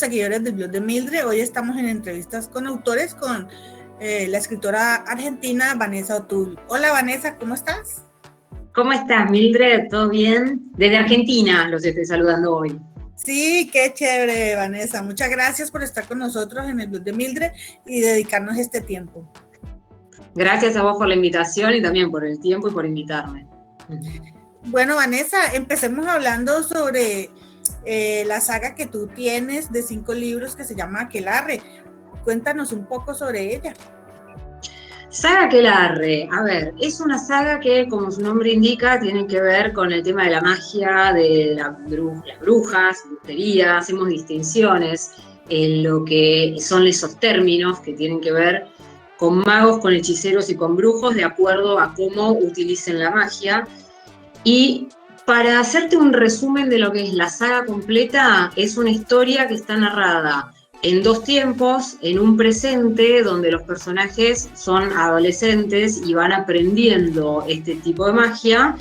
seguidores del blog de Mildred. Hoy estamos en entrevistas con autores con la escritora argentina Vanessa O'Toole. Hola Vanessa, ¿cómo estás? ¿Cómo estás, Mildred? ¿Todo bien? Desde Argentina los estoy saludando hoy. Sí, qué chévere, Vanessa. Muchas gracias por estar con nosotros en el blog de Mildred y dedicarnos este tiempo. Gracias a vos por la invitación y también por el tiempo y por invitarme. Bueno, Vanessa, empecemos hablando sobre la saga que tú tienes de 5 libros que se llama Aquelarre. Cuéntanos un poco sobre ella. Saga Aquelarre, a ver, es una saga que, como su nombre indica, tiene que ver con el tema de la magia, de las brujas, brujería, hacemos distinciones en lo que son esos términos que tienen que ver con magos, con hechiceros y con brujos, de acuerdo a cómo utilicen la magia. Y para hacerte un resumen de lo que es la saga completa, es una historia que está narrada en 2 tiempos, en un presente donde los personajes son adolescentes y van aprendiendo este tipo de magia,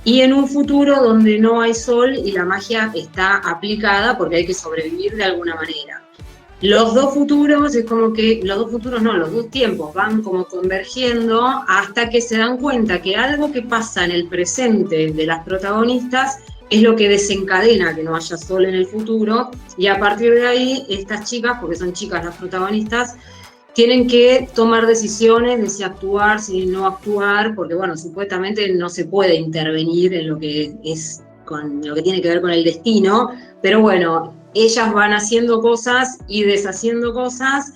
y en un futuro donde no hay sol y la magia está aplicada porque hay que sobrevivir de alguna manera. Los 2 futuros, es como que, los 2 futuros no, los 2 tiempos van como convergiendo hasta que se dan cuenta que algo que pasa en el presente de las protagonistas es lo que desencadena que no haya sol en el futuro, y a partir de ahí estas chicas, porque son chicas las protagonistas, tienen que tomar decisiones de si actuar, si no actuar, porque bueno, supuestamente no se puede intervenir en lo que es con lo que tiene que ver con el destino, pero bueno, ellas van haciendo cosas y deshaciendo cosas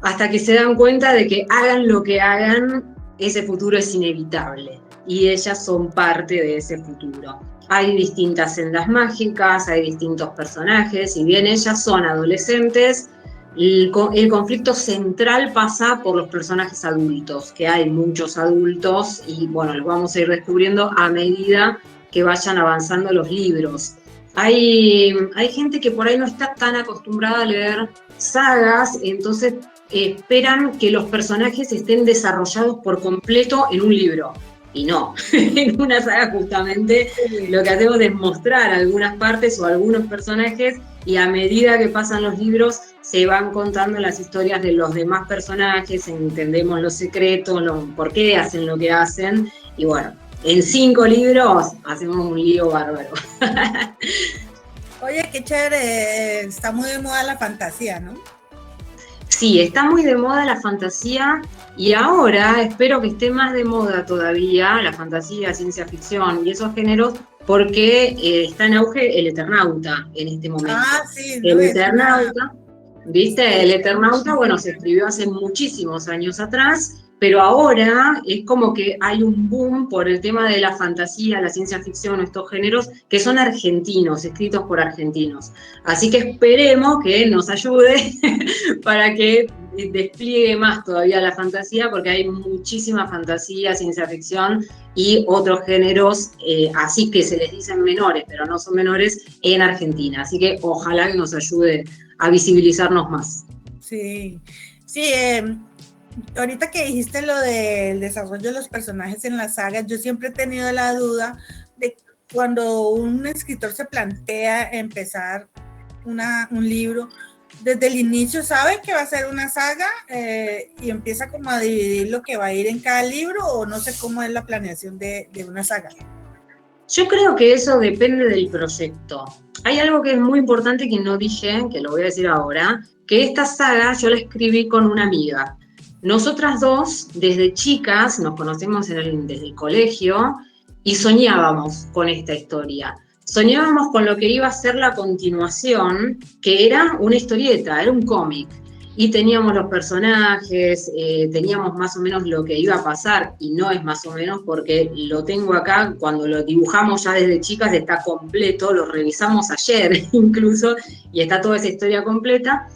hasta que se dan cuenta de que hagan lo que hagan, ese futuro es inevitable y ellas son parte de ese futuro. Hay distintas sendas mágicas, hay distintos personajes, si bien ellas son adolescentes, el conflicto central pasa por los personajes adultos, que hay muchos adultos y bueno, los vamos a ir descubriendo a medida que vayan avanzando los libros. Hay gente que por ahí no está tan acostumbrada a leer sagas, entonces esperan que los personajes estén desarrollados por completo en un libro. Y no, en una saga justamente lo que hacemos es mostrar algunas partes o algunos personajes, y a medida que pasan los libros se van contando las historias de los demás personajes, entendemos los secretos, por qué hacen lo que hacen, y bueno, en 5 libros hacemos un lío bárbaro. Oye, qué chévere, está muy de moda la fantasía, ¿no? Sí, está muy de moda la fantasía, y ahora espero que esté más de moda todavía la fantasía, ciencia ficción y esos géneros, porque está en auge el Eternauta en este momento. Ah, sí, no, El Eternauta, ¿viste? El Eternauta, bueno, se escribió hace muchísimos años atrás, pero ahora es como que hay un boom por el tema de la fantasía, la ciencia ficción, estos géneros que son argentinos, escritos por argentinos. Así que esperemos que nos ayude para que despliegue más todavía la fantasía, porque hay muchísima fantasía, ciencia ficción y otros géneros, así que se les dicen menores, pero no son menores, en Argentina. Así que ojalá que nos ayude a visibilizarnos más. Sí, sí, ahorita que dijiste lo del desarrollo de los personajes en las sagas, yo siempre he tenido la duda de cuando un escritor se plantea empezar un libro, desde el inicio sabe que va a ser una saga y empieza como a dividir lo que va a ir en cada libro, o no sé cómo es la planeación de una saga. Yo creo que eso depende del proyecto. Hay algo que es muy importante que no dije, que lo voy a decir ahora, que esta saga yo la escribí con una amiga. Nosotras dos, desde chicas, nos conocemos desde el colegio y soñábamos con esta historia. Soñábamos con lo que iba a ser la continuación, que era una historieta, era un cómic. Y teníamos los personajes, teníamos más o menos lo que iba a pasar, y no es más o menos porque lo tengo acá, cuando lo dibujamos ya desde chicas está completo, lo revisamos ayer incluso, y está toda esa historia completa,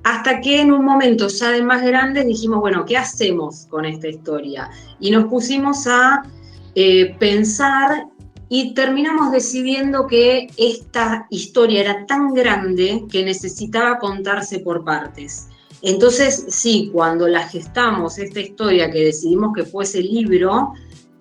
hasta que en un momento ya de más grandes dijimos, bueno, ¿qué hacemos con esta historia? Y nos pusimos a pensar y terminamos decidiendo que esta historia era tan grande que necesitaba contarse por partes. Entonces, sí, cuando la gestamos, esta historia que decidimos que fuese libro,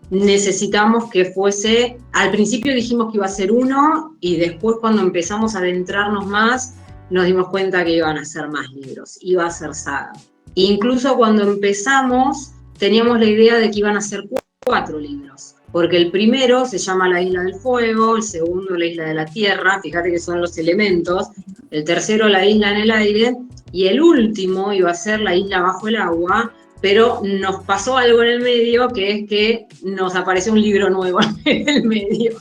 necesitamos que fuese, al principio dijimos que iba a ser uno, y después cuando empezamos a adentrarnos más, nos dimos cuenta que iban a ser más libros, iba a ser saga. Incluso cuando empezamos, teníamos la idea de que iban a ser 4 libros, porque el primero se llama La Isla del Fuego, el segundo La Isla de la Tierra, fíjate que son los elementos, el tercero La Isla en el Aire, y el último iba a ser La Isla bajo el agua, pero nos pasó algo en el medio, que es que nos apareció un libro nuevo en el medio.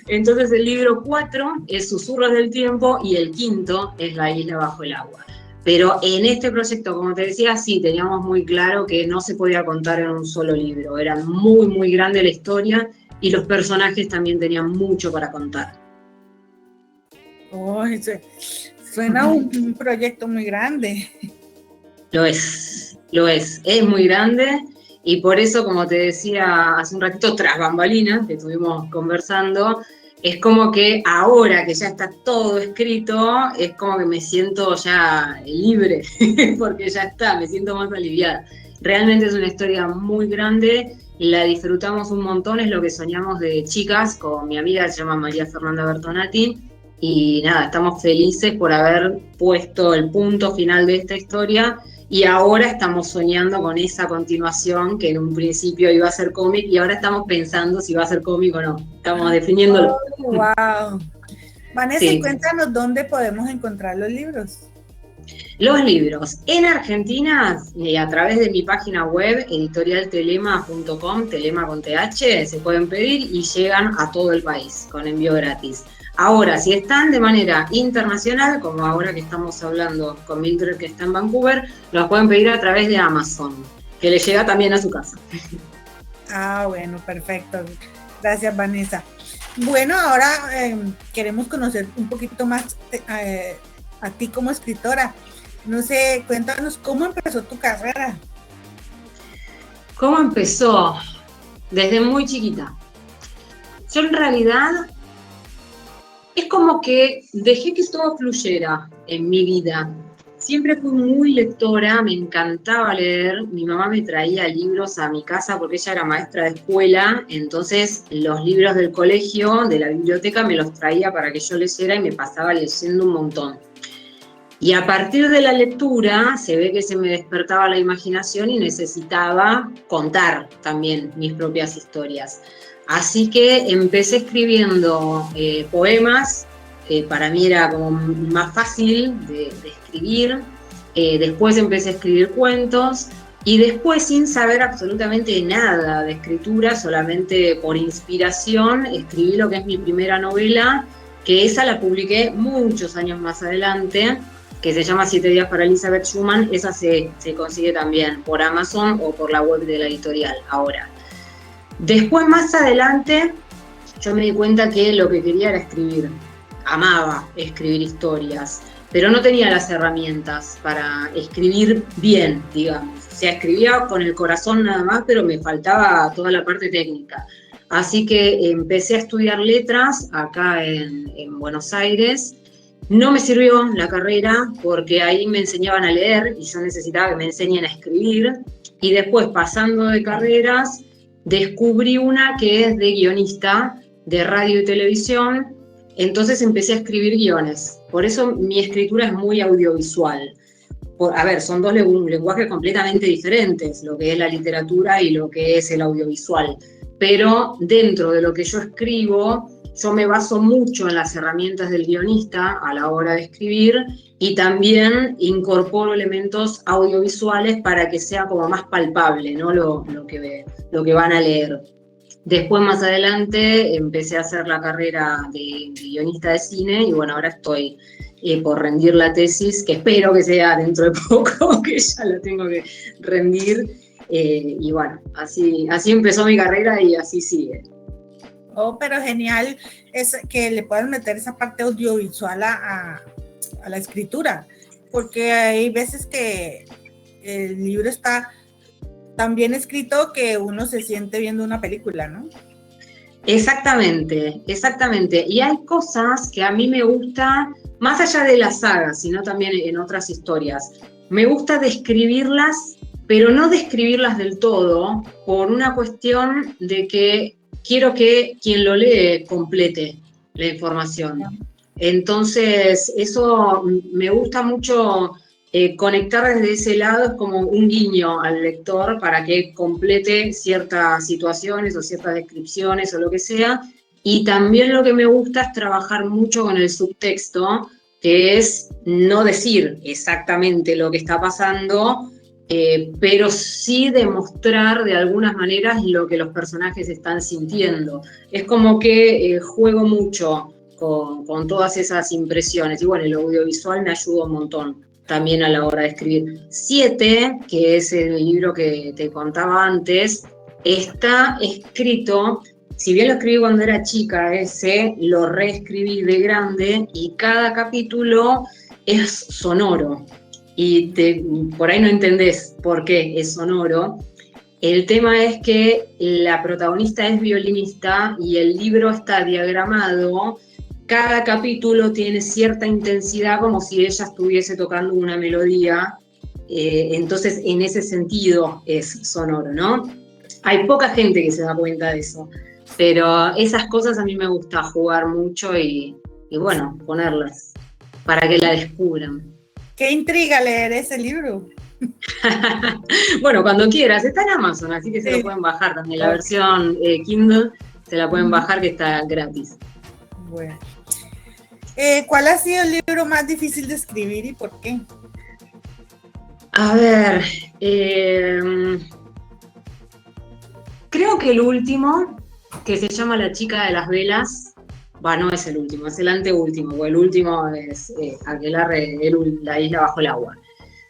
Entonces el libro 4 es Susurros del Tiempo y el quinto es La Isla bajo el agua. Pero en este proyecto, como te decía, sí, teníamos muy claro que no se podía contar en un solo libro. Era muy, muy grande la historia y los personajes también tenían mucho para contar. Oh, suena un proyecto muy grande. Lo es muy grande y por eso, como te decía hace un ratito, tras bambalinas, que estuvimos conversando, es como que ahora que ya está todo escrito, es como que me siento ya libre, porque ya está, me siento más aliviada. Realmente es una historia muy grande, la disfrutamos un montón, es lo que soñamos de chicas, con mi amiga, se llama María Fernanda Bertonati, y nada, estamos felices por haber puesto el punto final de esta historia, y ahora estamos soñando con esa continuación que en un principio iba a ser cómic y ahora estamos pensando si va a ser cómic o no. Estamos definiéndolo. Oh, wow. Vanessa, Sí. cuéntanos dónde podemos encontrar los libros. Los libros en Argentina, a través de mi página web, editorialtelema.com, Telema con TH, se pueden pedir y llegan a todo el país con envío gratis. Ahora, si están de manera internacional, como ahora que estamos hablando con Mildred que está en Vancouver, los pueden pedir a través de Amazon, que les llega también a su casa. Ah, bueno, perfecto. Gracias, Vanessa. Bueno, ahora queremos conocer un poquito más a ti como escritora. No sé, cuéntanos cómo empezó tu carrera. ¿Cómo empezó? Desde muy chiquita. Yo en realidad es como que dejé que todo fluyera en mi vida. Siempre fui muy lectora, me encantaba leer. Mi mamá me traía libros a mi casa porque ella era maestra de escuela, entonces los libros del colegio, de la biblioteca, me los traía para que yo leyera y me pasaba leyendo un montón. Y a partir de la lectura se ve que se me despertaba la imaginación y necesitaba contar también mis propias historias. Así que empecé escribiendo poemas, que para mí era como más fácil de escribir. Después empecé a escribir cuentos y después, sin saber absolutamente nada de escritura, solamente por inspiración, escribí lo que es mi primera novela, que esa la publiqué muchos años más adelante, que se llama 7 días para Elizabeth Schumann. Esa se consigue también por Amazon o por la web de la editorial ahora. Después, más adelante, yo me di cuenta que lo que quería era escribir. Amaba escribir historias, pero no tenía las herramientas para escribir bien, digamos. O sea, escribía con el corazón nada más, pero me faltaba toda la parte técnica. Así que empecé a estudiar letras acá en Buenos Aires. No me sirvió la carrera porque ahí me enseñaban a leer y yo necesitaba que me enseñen a escribir. Y después, pasando de carreras, descubrí una que es de guionista de radio y televisión, entonces empecé a escribir guiones. Por eso mi escritura es muy audiovisual. A ver, son dos lenguajes completamente diferentes, lo que es la literatura y lo que es el audiovisual. Pero dentro de lo que yo escribo, yo me baso mucho en las herramientas del guionista a la hora de escribir y también incorporo elementos audiovisuales para que sea como más palpable, ¿no? lo que van a leer. Después, más adelante, empecé a hacer la carrera de guionista de cine y bueno, ahora estoy por rendir la tesis, que espero que sea dentro de poco, que ya la tengo que rendir. Y bueno, así empezó mi carrera y así sigue. Oh, pero genial es que le puedan meter esa parte audiovisual a la escritura, porque hay veces que el libro está tan bien escrito que uno se siente viendo una película, ¿no? Exactamente. Y hay cosas que a mí me gusta, más allá de las sagas, sino también en otras historias. Me gusta describirlas, pero no describirlas del todo, por una cuestión de que quiero que quien lo lee complete la información. Entonces, eso me gusta mucho conectar desde ese lado, es como un guiño al lector para que complete ciertas situaciones o ciertas descripciones o lo que sea. Y también lo que me gusta es trabajar mucho con el subtexto, que es no decir exactamente lo que está pasando, pero sí demostrar de algunas maneras lo que los personajes están sintiendo. Es como que juego mucho con todas esas impresiones. Y bueno, el audiovisual me ayuda un montón también a la hora de escribir. 7, que es el libro que te contaba antes, está escrito, si bien lo escribí cuando era chica, ese lo reescribí de grande y cada capítulo es sonoro. Y por ahí no entendés por qué es sonoro. El tema es que la protagonista es violinista y el libro está diagramado. Cada capítulo tiene cierta intensidad como si ella estuviese tocando una melodía. Entonces, en ese sentido es sonoro, ¿no? Hay poca gente que se da cuenta de eso, pero esas cosas a mí me gusta jugar mucho y bueno, ponerlas para que la descubran. Qué intriga leer ese libro. Bueno, cuando quieras, está en Amazon, así que se lo Sí. pueden bajar también. La Ok. versión Kindle se la pueden bajar, que está gratis. Bueno. ¿Cuál ha sido el libro más difícil de escribir y por qué? A ver, creo que el último, que se llama La chica de las velas, no es el último, es el anteúltimo, o el último es Aquelarre, La isla bajo el agua.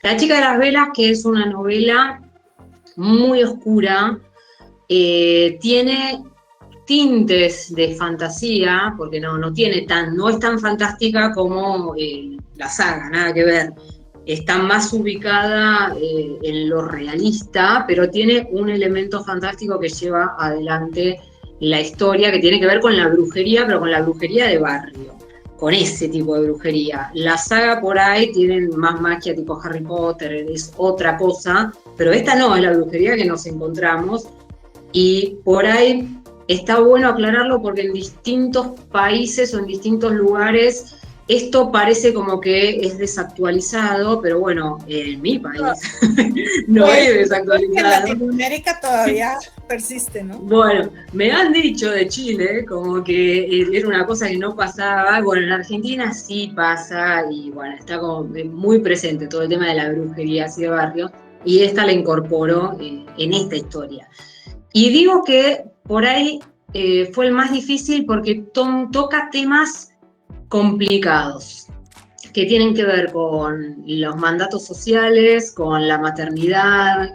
La chica de las velas, que es una novela muy oscura, tiene tintes de fantasía, porque no es tan fantástica como la saga, nada que ver. Está más ubicada en lo realista, pero tiene un elemento fantástico que lleva adelante la historia, que tiene que ver con la brujería, pero con la brujería de barrio, con ese tipo de brujería. La saga por ahí tiene más magia tipo Harry Potter, es otra cosa, pero esta no, es la brujería que nos encontramos. Y por ahí está bueno aclararlo porque en distintos países o en distintos lugares esto parece como que es desactualizado, pero bueno, en mi país no Pues, es en desactualizado. Latinoamérica todavía persiste, ¿no? Bueno, me han dicho de Chile como que era una cosa que no pasaba. Bueno, en Argentina sí pasa y bueno, está como muy presente todo el tema de la brujería así de barrio y esta la incorporó en esta historia. Y digo que por ahí fue el más difícil porque toca temas complicados que tienen que ver con los mandatos sociales, con la maternidad.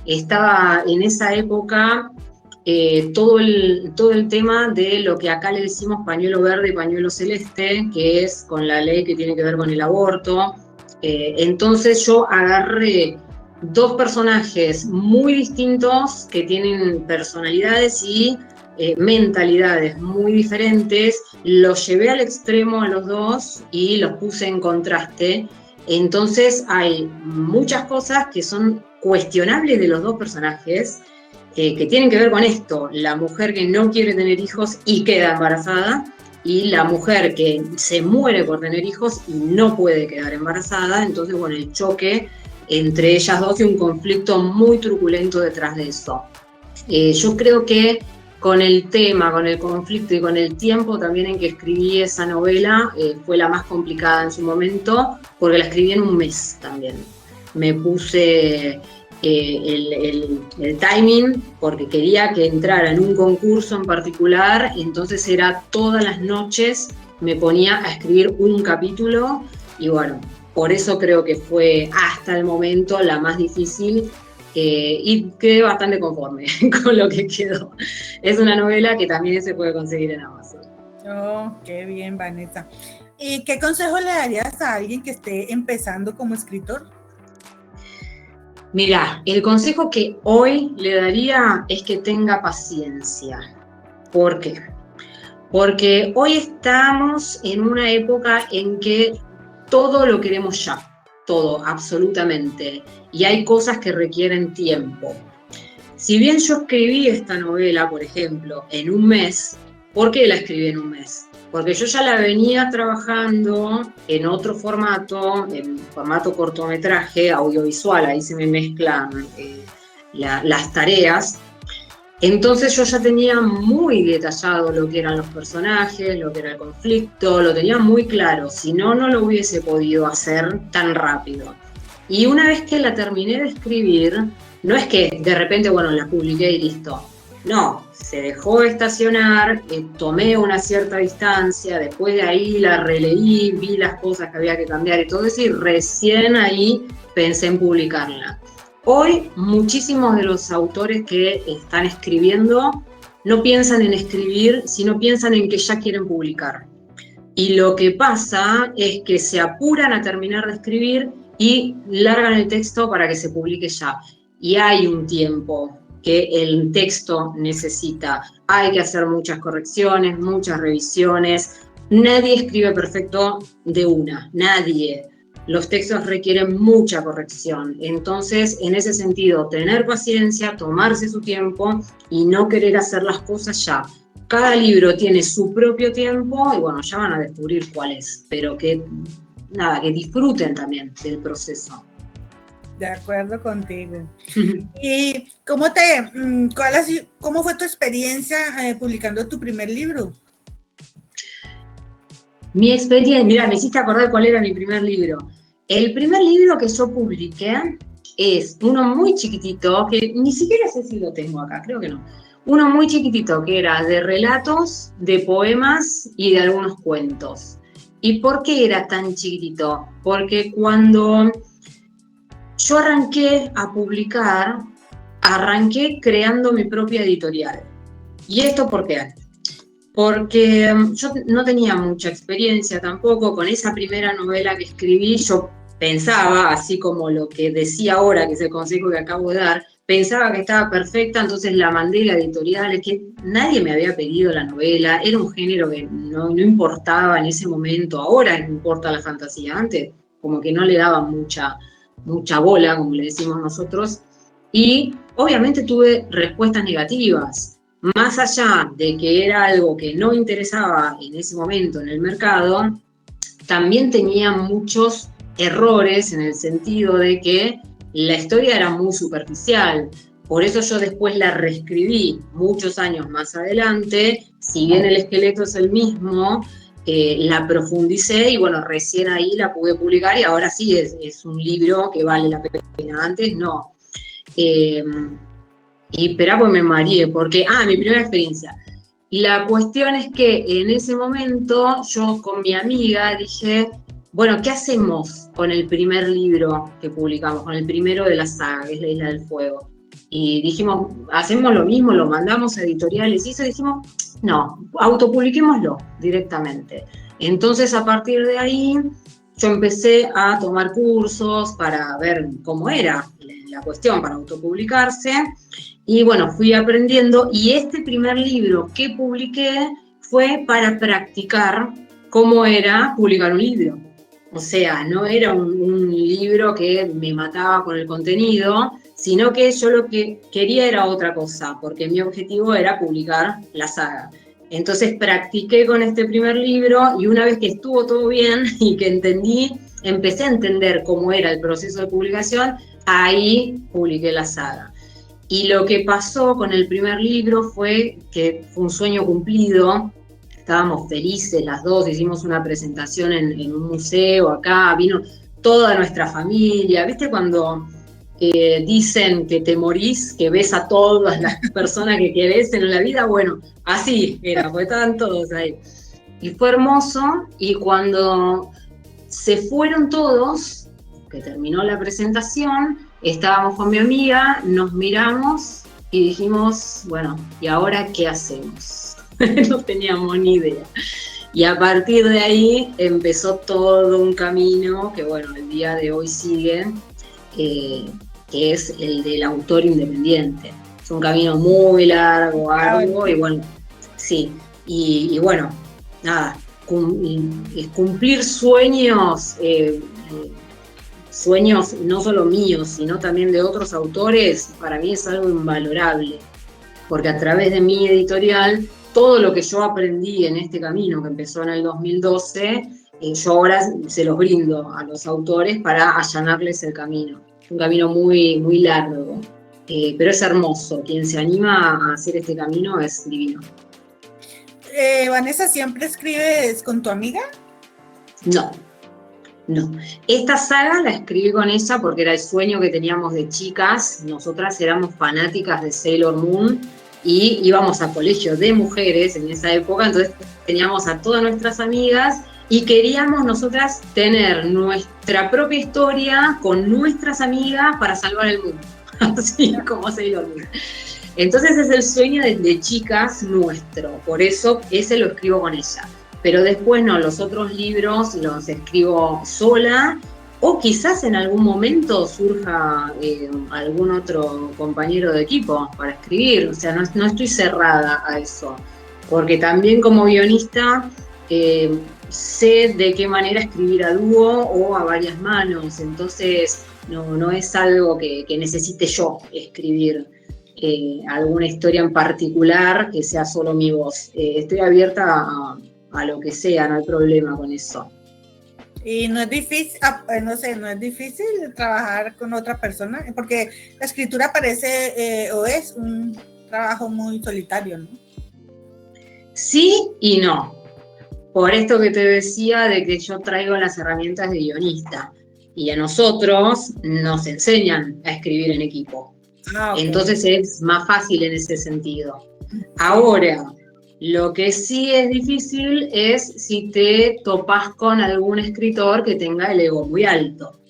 Estaba en esa época todo el tema de lo que acá le decimos pañuelo verde y pañuelo celeste, que es con la ley que tiene que ver con el aborto. Entonces yo agarré dos personajes muy distintos que tienen personalidades y mentalidades muy diferentes, los llevé al extremo a los dos y los puse en contraste. Entonces hay muchas cosas que son cuestionables de los dos personajes, que tienen que ver con esto: la mujer que no quiere tener hijos y queda embarazada, y la mujer que se muere por tener hijos y no puede quedar embarazada. Entonces, bueno, el choque entre ellas dos y un conflicto muy truculento detrás de eso. Yo creo que con el tema, con el conflicto y con el tiempo también en que escribí esa novela, fue la más complicada en su momento, porque la escribí en un mes también. Me puse el timing porque quería que entrara en un concurso en particular, entonces era todas las noches, me ponía a escribir un capítulo y bueno, por eso creo que fue hasta el momento la más difícil. Y quedé bastante conforme con lo que quedó. Es una novela que también se puede conseguir en Amazon. Oh, qué bien, Vanessa. ¿Y qué consejo le darías a alguien que esté empezando como escritor? Mirá, el consejo que hoy le daría es que tenga paciencia. ¿Por qué? Porque hoy estamos en una época en que todo lo queremos ya, todo, absolutamente. Y hay cosas que requieren tiempo. Si bien yo escribí esta novela, por ejemplo, en un mes, ¿Por qué la escribí en un mes? Porque yo ya la venía trabajando en otro formato, en formato cortometraje, audiovisual, ahí se me mezclan las tareas. Entonces yo ya tenía muy detallado lo que eran los personajes, lo que era el conflicto, lo tenía muy claro, si no, no lo hubiese podido hacer tan rápido. Y una vez que la terminé de escribir, no es que de repente, bueno, la publiqué y listo. No, se dejó estacionar, tomé una cierta distancia, después de ahí la releí, vi las cosas que había que cambiar y todo eso, y recién ahí pensé en publicarla. Hoy, muchísimos de los autores que están escribiendo no piensan en escribir, sino piensan en que ya quieren publicar. Y lo que pasa es que se apuran a terminar de escribir y largan el texto para que se publique ya. Y hay un tiempo que el texto necesita. Hay que hacer muchas correcciones, muchas revisiones. Nadie escribe perfecto de una, nadie. Los textos requieren mucha corrección. Entonces, en ese sentido, tener paciencia, tomarse su tiempo y no querer hacer las cosas ya. Cada libro tiene su propio tiempo y bueno, ya van a descubrir cuál es, pero que disfruten también del proceso. De acuerdo contigo. ¿Y cómo fue tu experiencia publicando tu primer libro? Mi experiencia, mira, me hiciste acordar cuál era mi primer libro. El primer libro que yo publiqué es uno muy chiquitito, que ni siquiera sé si lo tengo acá, creo que no. Uno muy chiquitito, que era de relatos, de poemas y de algunos cuentos. ¿Y por qué era tan chiquitito? Porque cuando yo arranqué a publicar, arranqué creando mi propia editorial. ¿Y esto por qué? Porque yo no tenía mucha experiencia tampoco con esa primera novela que escribí. Yo pensaba, así como lo que decía ahora, que es el consejo que acabo de dar, pensaba que estaba perfecta, entonces la mandé a la editorial, es que nadie me había pedido la novela, era un género que no importaba en ese momento, ahora no importa la fantasía, antes como que no le daba mucha bola, como le decimos nosotros, y obviamente tuve respuestas negativas. Más allá de que era algo que no interesaba en ese momento en el mercado, también tenía muchos errores en el sentido de que la historia era muy superficial. Por eso yo después la reescribí muchos años más adelante. Si bien el esqueleto es el mismo, la profundicé y bueno, recién ahí la pude publicar y ahora sí es un libro que vale la pena. Antes no. Y esperá, pues me mareé, porque, mi primera experiencia. Y la cuestión es que en ese momento yo con mi amiga dije, bueno, ¿qué hacemos con el primer libro que publicamos, con el primero de la saga, que es La Isla del Fuego? Y dijimos, hacemos lo mismo, lo mandamos a editoriales y eso, dijimos, no, autopubliquémoslo directamente. Entonces a partir de ahí yo empecé a tomar cursos para ver cómo era la cuestión para autopublicarse. Y bueno, fui aprendiendo y este primer libro que publiqué fue para practicar cómo era publicar un libro. O sea, no era un libro que me mataba con el contenido, sino que yo lo que quería era otra cosa, porque mi objetivo era publicar la saga. Entonces practiqué con este primer libro y una vez que estuvo todo bien y que empecé a entender cómo era el proceso de publicación, ahí publiqué la saga. Y lo que pasó con el primer libro fue que fue un sueño cumplido. Estábamos felices las dos, hicimos una presentación en un museo acá, vino toda nuestra familia. ¿Viste cuando dicen que te morís, que ves a todas las personas que querés en la vida? Bueno, así era, pues estaban todos ahí. Y fue hermoso, y cuando se fueron todos, que terminó la presentación, estábamos con mi amiga, nos miramos y dijimos, bueno, ¿y ahora qué hacemos? No teníamos ni idea. Y a partir de ahí empezó todo un camino que, bueno, el día de hoy sigue, que es el del autor independiente. Es un camino muy largo, arduo, y bueno, sí. Y bueno, nada, cumplir sueños, sueños no solo míos, sino también de otros autores, para mí es algo invalorable, porque a través de mi editorial todo lo que yo aprendí en este camino que empezó en el 2012, yo ahora se los brindo a los autores para allanarles el camino. Es un camino muy, muy largo, pero es hermoso. Quien se anima a hacer este camino es divino. Vanessa, ¿siempre escribes con tu amiga? No. Esta saga la escribí con ella porque era el sueño que teníamos de chicas. Nosotras éramos fanáticas de Sailor Moon y íbamos a colegios de mujeres en esa época, entonces teníamos a todas nuestras amigas y queríamos nosotras tener nuestra propia historia con nuestras amigas para salvar el mundo, así como Sailor Moon. Entonces es el sueño de chicas nuestro, por eso ese lo escribo con ella. Pero después no, los otros libros los escribo sola, o quizás en algún momento surja algún otro compañero de equipo para escribir. O sea, no estoy cerrada a eso, porque también como guionista sé de qué manera escribir a dúo o a varias manos, entonces no es algo que necesite yo escribir. Alguna historia en particular que sea solo mi voz. Estoy abierta a lo que sea, no hay problema con eso. Y no es difícil, no es difícil trabajar con otra persona, porque la escritura parece o es un trabajo muy solitario, ¿no? Sí y no. Por esto que te decía de que yo traigo las herramientas de guionista y a nosotros nos enseñan a escribir en equipo. Okay. Entonces es más fácil en ese sentido. Ahora, lo que sí es difícil es si te topas con algún escritor que tenga el ego muy alto.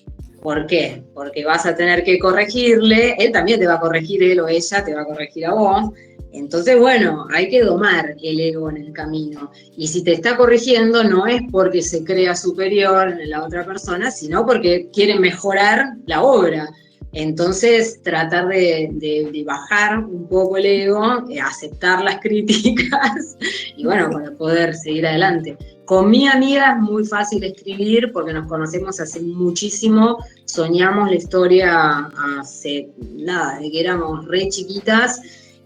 ¿Por qué? Porque vas a tener que corregirle, él también te va a corregir, él o ella te va a corregir a vos. Entonces, bueno, hay que domar el ego en el camino. Y si te está corrigiendo, no es porque se crea superior en la otra persona, sino porque quiere mejorar la obra. Entonces, tratar de bajar un poco el ego, aceptar las críticas y bueno, para poder seguir adelante. Con mi amiga es muy fácil escribir porque nos conocemos hace muchísimo, soñamos la historia hace nada, de que éramos re chiquitas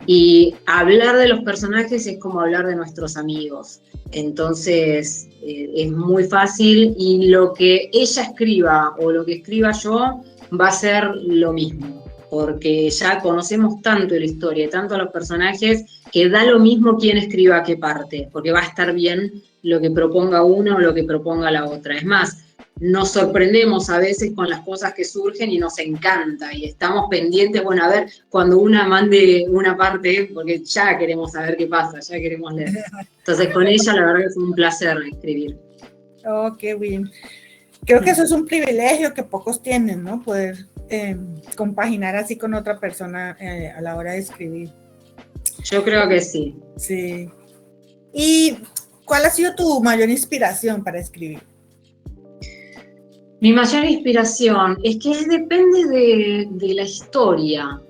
y hablar de los personajes es como hablar de nuestros amigos. Entonces, es muy fácil y lo que ella escriba o lo que escriba yo va a ser lo mismo, porque ya conocemos tanto la historia, tanto a los personajes, que da lo mismo quién escriba qué parte, porque va a estar bien lo que proponga una o lo que proponga la otra. Es más, nos sorprendemos a veces con las cosas que surgen y nos encanta, y estamos pendientes, bueno, a ver, cuando una mande una parte, porque ya queremos saber qué pasa, ya queremos leer. Entonces con ella la verdad que fue un placer escribir. Oh, qué bien. Creo que eso es un privilegio que pocos tienen, ¿no? Poder compaginar así con otra persona a la hora de escribir. Yo creo que sí. Sí. ¿Y cuál ha sido tu mayor inspiración para escribir? Mi mayor inspiración es que depende de la historia.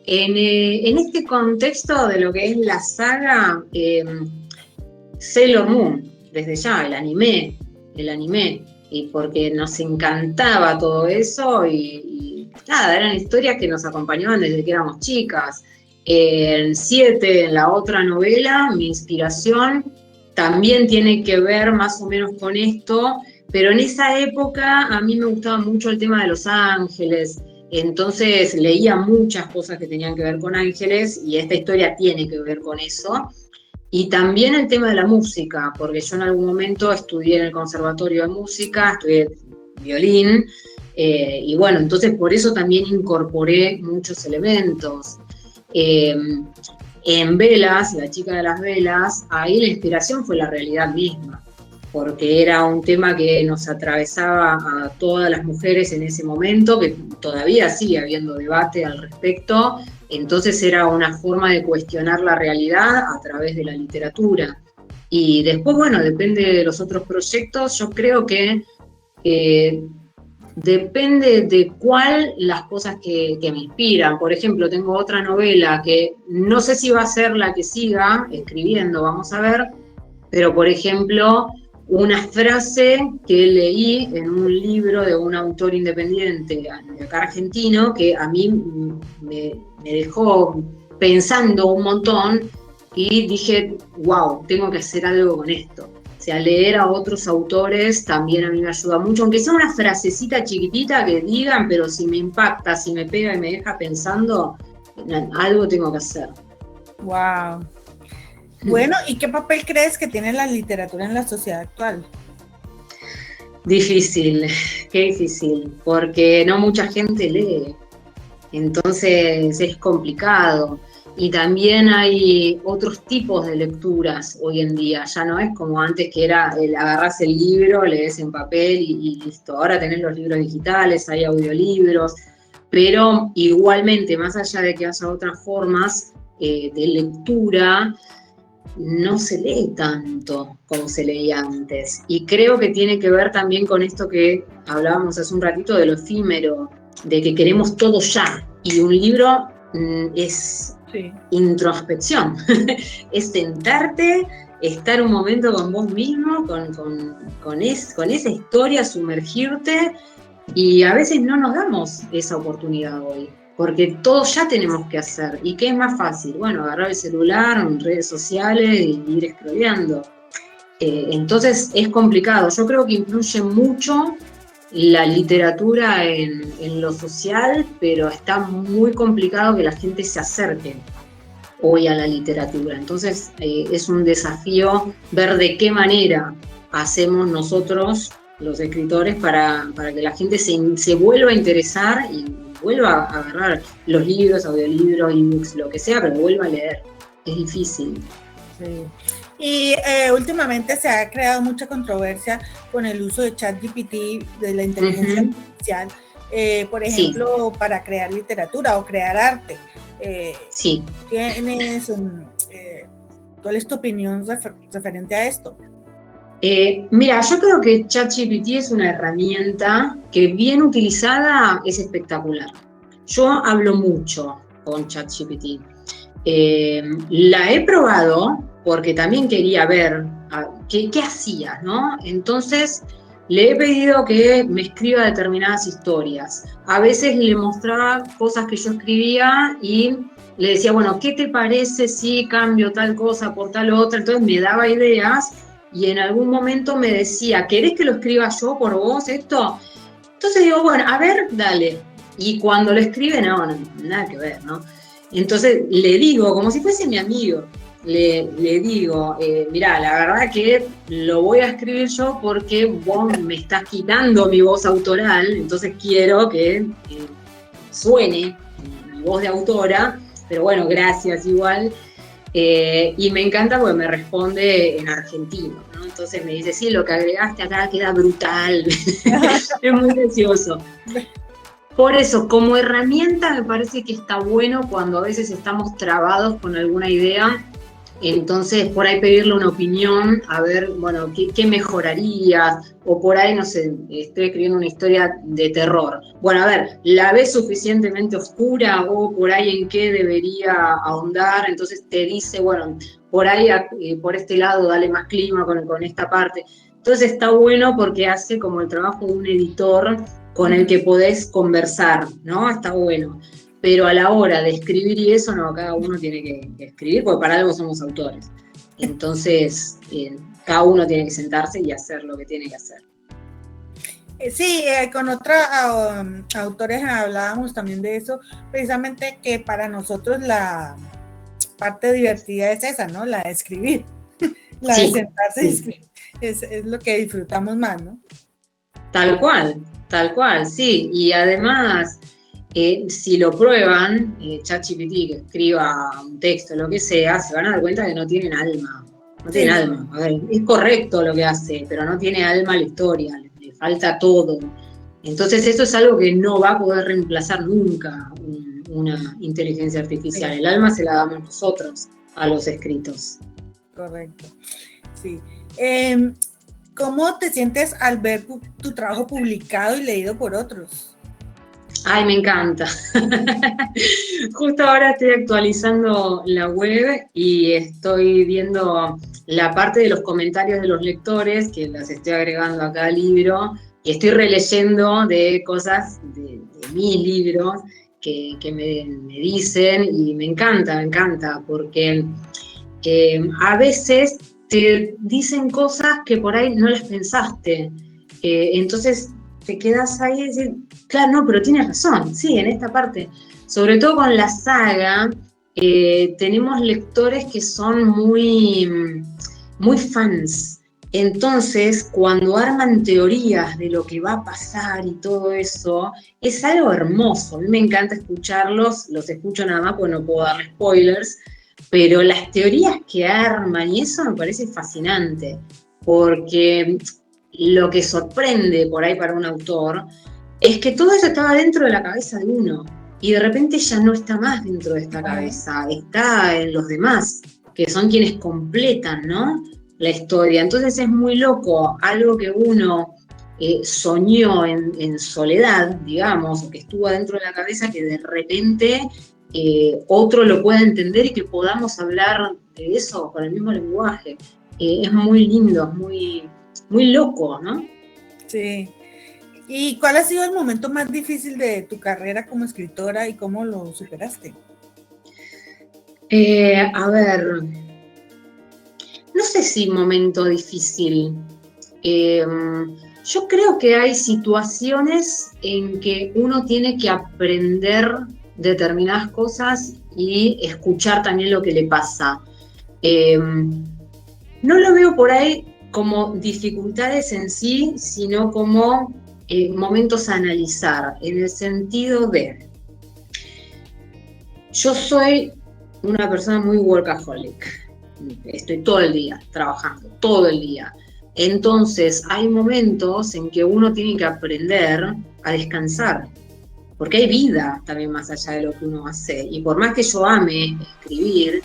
En este contexto de lo que es la saga Sailor Moon, desde ya, el anime, y porque nos encantaba todo eso y nada, eran historias que nos acompañaban desde que éramos chicas. En 7, en la otra novela, mi inspiración también tiene que ver más o menos con esto, pero en esa época a mí me gustaba mucho el tema de los ángeles, entonces leía muchas cosas que tenían que ver con ángeles y esta historia tiene que ver con eso. Y también el tema de la música, porque yo en algún momento estudié en el Conservatorio de Música, estudié violín, y bueno, entonces por eso también incorporé muchos elementos. En Velas, La chica de las velas, ahí la inspiración fue la realidad misma, porque era un tema que nos atravesaba a todas las mujeres en ese momento, que todavía sigue habiendo debate al respecto. Entonces era una forma de cuestionar la realidad a través de la literatura. Y después, bueno, depende de los otros proyectos, yo creo que depende de cuál las cosas que me inspiran. Por ejemplo, tengo otra novela que no sé si va a ser la que siga escribiendo, vamos a ver, pero por ejemplo, una frase que leí en un libro de un autor independiente de acá argentino que a mí me dejó pensando un montón, y dije, wow, tengo que hacer algo con esto. O sea, leer a otros autores también a mí me ayuda mucho, aunque sea una frasecita chiquitita que digan, pero si me impacta, si me pega y me deja pensando, algo tengo que hacer. Wow. Bueno, ¿y qué papel crees que tiene la literatura en la sociedad actual? Difícil, qué difícil, porque no mucha gente lee, entonces es complicado. Y también hay otros tipos de lecturas hoy en día, ya no es como antes que era agarrás el libro, lees en papel y listo. Ahora tenés los libros digitales, hay audiolibros, pero igualmente, más allá de que haya otras formas de lectura, no se lee tanto como se leía antes. Y creo que tiene que ver también con esto que hablábamos hace un ratito de lo efímero, de que queremos todo ya. Y un libro es introspección, es sentarte, estar un momento con vos mismo, con esa historia, sumergirte, y a veces no nos damos esa oportunidad hoy, porque todos ya tenemos que hacer. ¿Y qué es más fácil? Bueno, agarrar el celular, en redes sociales y ir scrolleando. Entonces es complicado. Yo creo que influye mucho la literatura en lo social, pero está muy complicado que la gente se acerque hoy a la literatura. Entonces es un desafío ver de qué manera hacemos nosotros, los escritores, para que la gente se vuelva a interesar y vuelva a agarrar los libros, audiolibros, ebooks, lo que sea, pero vuelva a leer. Es difícil. Sí. Y últimamente se ha creado mucha controversia con el uso de ChatGPT, de la inteligencia artificial, por ejemplo, sí, para crear literatura o crear arte. Sí. ¿Cuál es tu opinión referente a esto? Mira, yo creo que ChatGPT es una herramienta que bien utilizada es espectacular. Yo hablo mucho con ChatGPT. La he probado porque también quería ver qué hacía, ¿no? Entonces le he pedido que me escriba determinadas historias. A veces le mostraba cosas que yo escribía y le decía, bueno, ¿qué te parece si cambio tal cosa por tal otra? Entonces me daba ideas y en algún momento me decía, ¿querés que lo escriba yo por vos esto? Entonces digo, bueno, a ver, dale. Y cuando lo escribe, no, nada que ver, ¿no? Entonces le digo, como si fuese mi amigo, le digo, mirá, la verdad que lo voy a escribir yo porque vos me estás quitando mi voz autoral, entonces quiero que suene mi voz de autora, pero bueno, gracias igual. Y me encanta porque me responde en argentino, ¿no? Entonces me dice, sí, lo que agregaste acá queda brutal. Es muy gracioso. Por eso, como herramienta me parece que está bueno cuando a veces estamos trabados con alguna idea, entonces por ahí pedirle una opinión, a ver, bueno, qué mejorarías, o por ahí, no sé, estoy escribiendo una historia de terror. Bueno, a ver, ¿la ves suficientemente oscura o por ahí en qué debería ahondar? Entonces te dice, bueno, por ahí, por este lado, dale más clima con esta parte. Entonces está bueno porque hace como el trabajo de un editor con el que podés conversar, ¿no? Está bueno. Pero a la hora de escribir y eso, no, cada uno tiene que escribir, porque para algo somos autores. Entonces, cada uno tiene que sentarse y hacer lo que tiene que hacer. Sí, con otros autores hablábamos también de eso, precisamente que para nosotros la parte divertida es esa, ¿no? La de escribir, la de sentarse y escribir, es lo que disfrutamos más, ¿no? Tal cual, sí. Y además, si lo prueban, ChatGPT que escriba un texto, lo que sea, se van a dar cuenta que no tienen alma. No tienen alma. A ver, es correcto lo que hace, pero no tiene alma la historia, le falta todo. Entonces eso es algo que no va a poder reemplazar nunca una inteligencia artificial. El alma se la damos nosotros a los escritos. Correcto, sí. ¿Cómo te sientes al ver tu trabajo publicado y leído por otros? Ay, me encanta. Justo ahora estoy actualizando la web y estoy viendo la parte de los comentarios de los lectores, que las estoy agregando a cada libro, y estoy releyendo de cosas de mis libros que me dicen, y me encanta, porque a veces te dicen cosas que por ahí no las pensaste. Entonces te quedas ahí y dices, claro, no, pero tienes razón, sí, en esta parte. Sobre todo con la saga, tenemos lectores que son muy fans. Entonces, cuando arman teorías de lo que va a pasar y todo eso, es algo hermoso. A mí me encanta escucharlos, los escucho nada más porque no puedo darle spoilers, pero las teorías que arman, y eso me parece fascinante, porque lo que sorprende por ahí para un autor es que todo eso estaba dentro de la cabeza de uno, y de repente ya no está más dentro de esta cabeza, está en los demás, que son quienes completan, ¿no?, la historia. Entonces es muy loco, algo que uno soñó en soledad, digamos, o que estuvo adentro de la cabeza, que de repente otro lo pueda entender y que podamos hablar de eso con el mismo lenguaje. Es muy lindo, muy loco, ¿no? Sí. ¿Y cuál ha sido el momento más difícil de tu carrera como escritora y cómo lo superaste? A ver, no sé si momento difícil. Yo creo que hay situaciones en que uno tiene que aprender determinadas cosas y escuchar también lo que le pasa. No lo veo por ahí como dificultades en sí, sino como momentos a analizar, en el sentido de, yo soy una persona muy workaholic, estoy todo el día trabajando, todo el día. Entonces hay momentos en que uno tiene que aprender a descansar, porque hay vida también más allá de lo que uno hace. Y por más que yo ame escribir,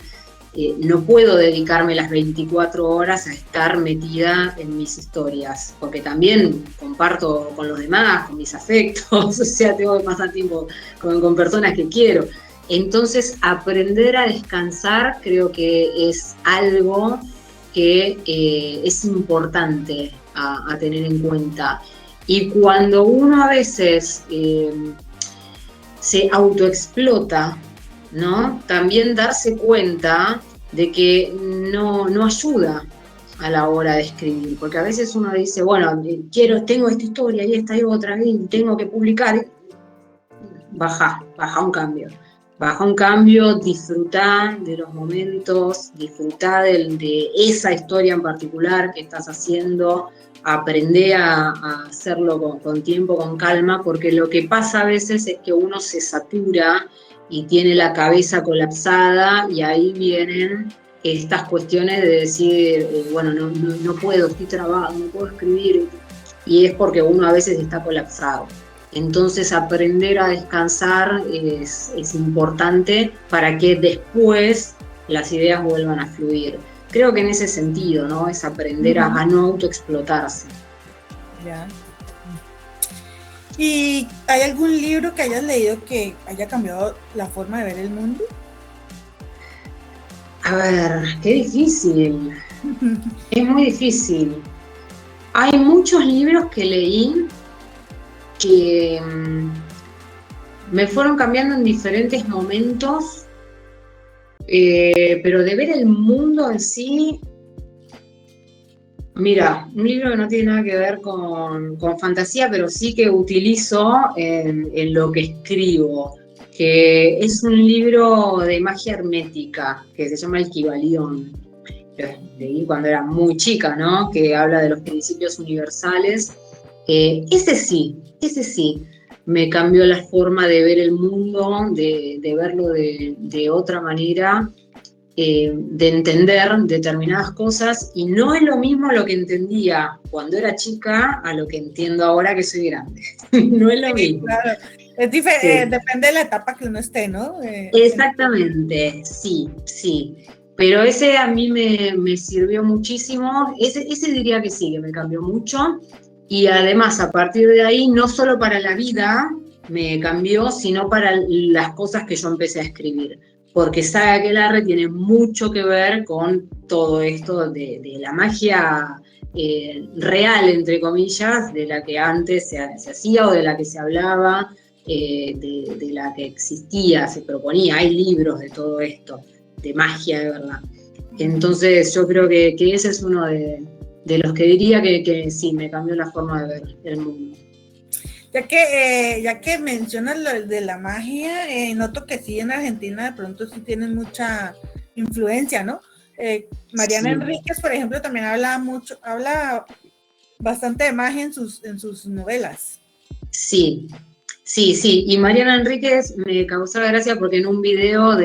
no puedo dedicarme las 24 horas a estar metida en mis historias, porque también comparto con los demás, con mis afectos, o sea, tengo que pasar tiempo con personas que quiero. Entonces, aprender a descansar creo que es algo que es importante a tener en cuenta. Y cuando uno a veces se autoexplota, ¿no?, también darse cuenta de que no ayuda a la hora de escribir, porque a veces uno dice, bueno, tengo esta historia y esta y otra, y tengo que publicar. Baja un cambio, disfrutá de los momentos, disfrutá de esa historia en particular que estás haciendo, aprendé a hacerlo con tiempo, con calma, porque lo que pasa a veces es que uno se satura y tiene la cabeza colapsada, y ahí vienen estas cuestiones de decir, bueno, no puedo, estoy trabado, no puedo escribir, y es porque uno a veces está colapsado. Entonces aprender a descansar es importante para que después las ideas vuelvan a fluir. Creo que en ese sentido, ¿no?, es aprender a no autoexplotarse. Ya. ¿Y hay algún libro que hayas leído que haya cambiado la forma de ver el mundo? A ver, qué difícil. Es muy difícil. Hay muchos libros que leí que me fueron cambiando en diferentes momentos, pero de ver el mundo en sí, mira, un libro que no tiene nada que ver con fantasía, pero sí que utilizo en lo que escribo, que es un libro de magia hermética, que se llama El Kybalión. Leí cuando era muy chica, ¿no?, que habla de los principios universales. Ese sí, me cambió la forma de ver el mundo, de verlo de otra manera, de entender determinadas cosas, y no es lo mismo lo que entendía cuando era chica a lo que entiendo ahora que soy grande. No es lo mismo. Claro. Es diferente, depende de la etapa que uno esté, ¿no? Exactamente, sí. Pero ese a mí me sirvió muchísimo. Ese diría que sí, que me cambió mucho. Y además, a partir de ahí, no solo para la vida me cambió, sino para las cosas que yo empecé a escribir. Porque Saga Aquelarre tiene mucho que ver con todo esto de la magia real, entre comillas, de la que antes se hacía o de la que se hablaba, de la que existía, se proponía. Hay libros de todo esto, de magia de verdad. Entonces yo creo que ese es uno de los que diría que sí, me cambió la forma de ver el mundo. Ya que mencionas lo de la magia, noto que sí, en Argentina de pronto sí tienen mucha influencia, ¿no? Mariana Sí. Enríquez, por ejemplo, también habla bastante de magia en sus novelas. Sí, sí. Y Mariana Enríquez me causaba gracia porque en un video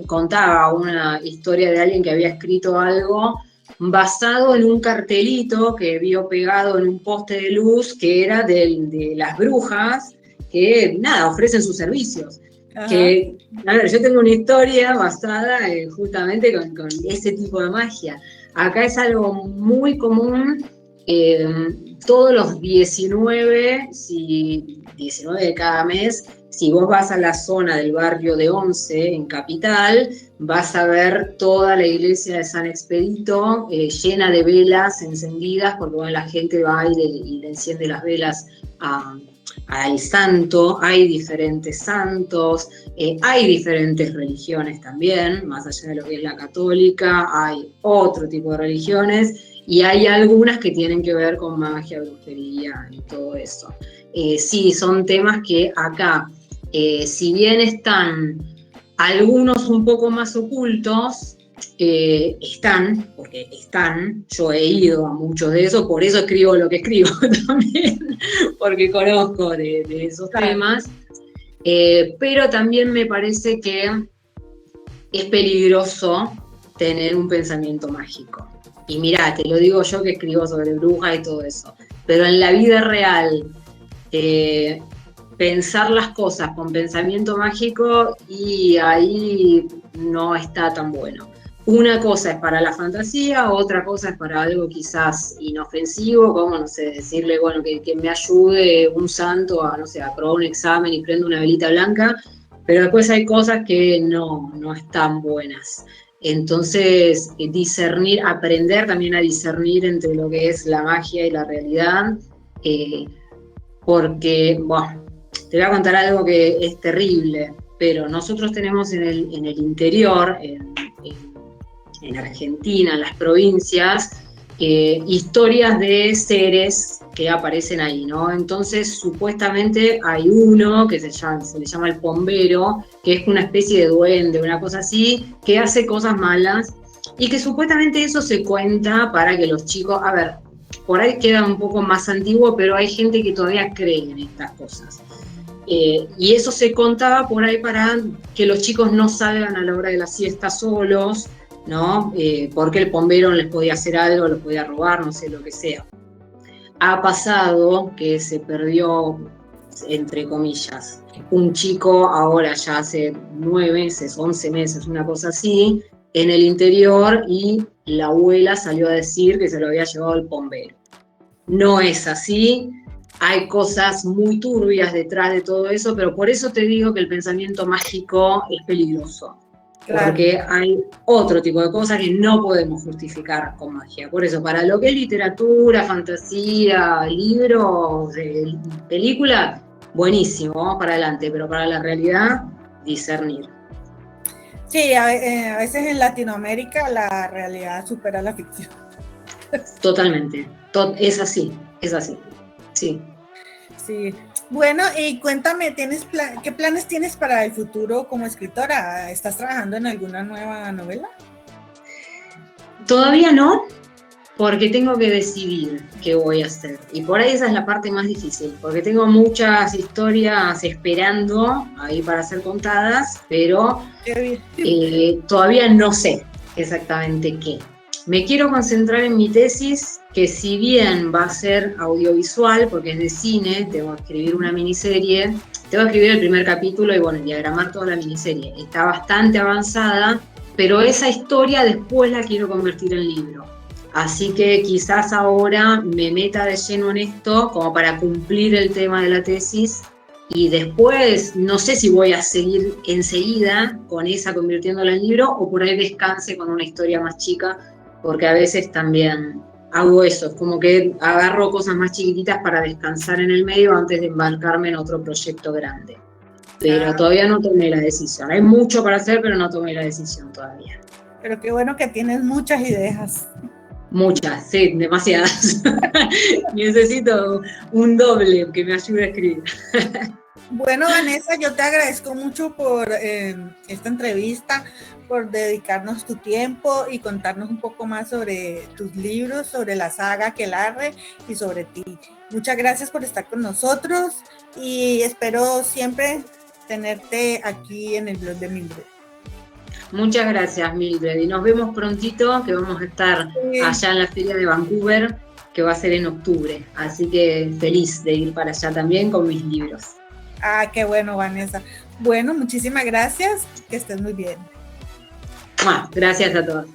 contaba una historia de alguien que había escrito algo basado en un cartelito que vio pegado en un poste de luz que era de las brujas que, nada, ofrecen sus servicios. Ajá. Que, a ver, yo tengo una historia basada justamente con ese tipo de magia. Acá es algo muy común. Todos los 19 de cada mes, si vos vas a la zona del barrio de Once, en Capital, vas a ver toda la iglesia de San Expedito llena de velas encendidas, porque bueno, la gente va y le enciende las velas al santo. Hay diferentes santos, hay diferentes religiones también, más allá de lo que es la católica, hay otro tipo de religiones. Y hay algunas que tienen que ver con magia, brujería y todo eso. Sí, son temas que acá, si bien están algunos un poco más ocultos, porque están, yo he ido a muchos de esos, por eso escribo lo que escribo también, porque conozco de esos temas, pero también me parece que es peligroso tener un pensamiento mágico. Y mirá, te lo digo yo que escribo sobre brujas y todo eso, pero en la vida real, pensar las cosas con pensamiento mágico y ahí no está tan bueno. Una cosa es para la fantasía, otra cosa es para algo quizás inofensivo, como, no sé, decirle, bueno, que me ayude un santo a, no sé, a probar un examen y prendo una velita blanca, pero después hay cosas que no están buenas. Entonces, discernir, aprender también a discernir entre lo que es la magia y la realidad, porque, bueno, te voy a contar algo que es terrible, pero nosotros tenemos en el interior, en Argentina, en las provincias, historias de seres que aparecen ahí, ¿no? Entonces, supuestamente hay uno que se le llama el pombero, que es una especie de duende, una cosa así, que hace cosas malas y que supuestamente eso se cuenta para que los chicos, a ver, por ahí queda un poco más antiguo, pero hay gente que todavía cree en estas cosas. Y eso se contaba por ahí para que los chicos no salgan a la hora de la siesta solos, ¿no? Porque el pombero les podía hacer algo, los podía robar, no sé, lo que sea. Ha pasado que se perdió, entre comillas, un chico ahora ya hace 9 meses, 11 meses, una cosa así, en el interior, y la abuela salió a decir que se lo había llevado el pombero. No es así, hay cosas muy turbias detrás de todo eso, pero por eso te digo que el pensamiento mágico es peligroso. Claro. Porque hay otro tipo de cosas que no podemos justificar con magia. Por eso, para lo que es literatura, fantasía, libros, película, buenísimo, vamos para adelante, pero para la realidad, discernir. Sí, a veces en Latinoamérica la realidad supera la ficción. Totalmente, es así, sí. Sí. Bueno, y cuéntame, ¿qué planes tienes para el futuro como escritora? ¿Estás trabajando en alguna nueva novela? Todavía no, porque tengo que decidir qué voy a hacer. Y por ahí esa es la parte más difícil, porque tengo muchas historias esperando ahí para ser contadas, pero todavía no sé exactamente qué. Me quiero concentrar en mi tesis, que si bien va a ser audiovisual, porque es de cine, tengo que escribir una miniserie, tengo que escribir el primer capítulo y bueno, diagramar toda la miniserie. Está bastante avanzada, pero esa historia después la quiero convertir en libro. Así que quizás ahora me meta de lleno en esto, como para cumplir el tema de la tesis, y después no sé si voy a seguir enseguida con esa convirtiéndola en libro, o por ahí descanse con una historia más chica, porque a veces también hago eso, es como que agarro cosas más chiquititas para descansar en el medio antes de embarcarme en otro proyecto grande. Pero todavía no tomé la decisión. Hay mucho para hacer, pero no tomé la decisión todavía. Pero qué bueno que tienes muchas ideas. Muchas, sí, demasiadas. Necesito un doble que me ayude a escribir. Bueno, Vanessa, yo te agradezco mucho por esta entrevista, por dedicarnos tu tiempo y contarnos un poco más sobre tus libros, sobre la saga Aquelarre y sobre ti. Muchas gracias por estar con nosotros y espero siempre tenerte aquí en el blog de Mildred. Muchas gracias, Mildred, y nos vemos prontito, que vamos a estar allá en la Feria de Vancouver, que va a ser en octubre. Así que feliz de ir para allá también con mis libros. Ah, qué bueno, Vanessa. Bueno, muchísimas gracias, que estés muy bien. Gracias a todos.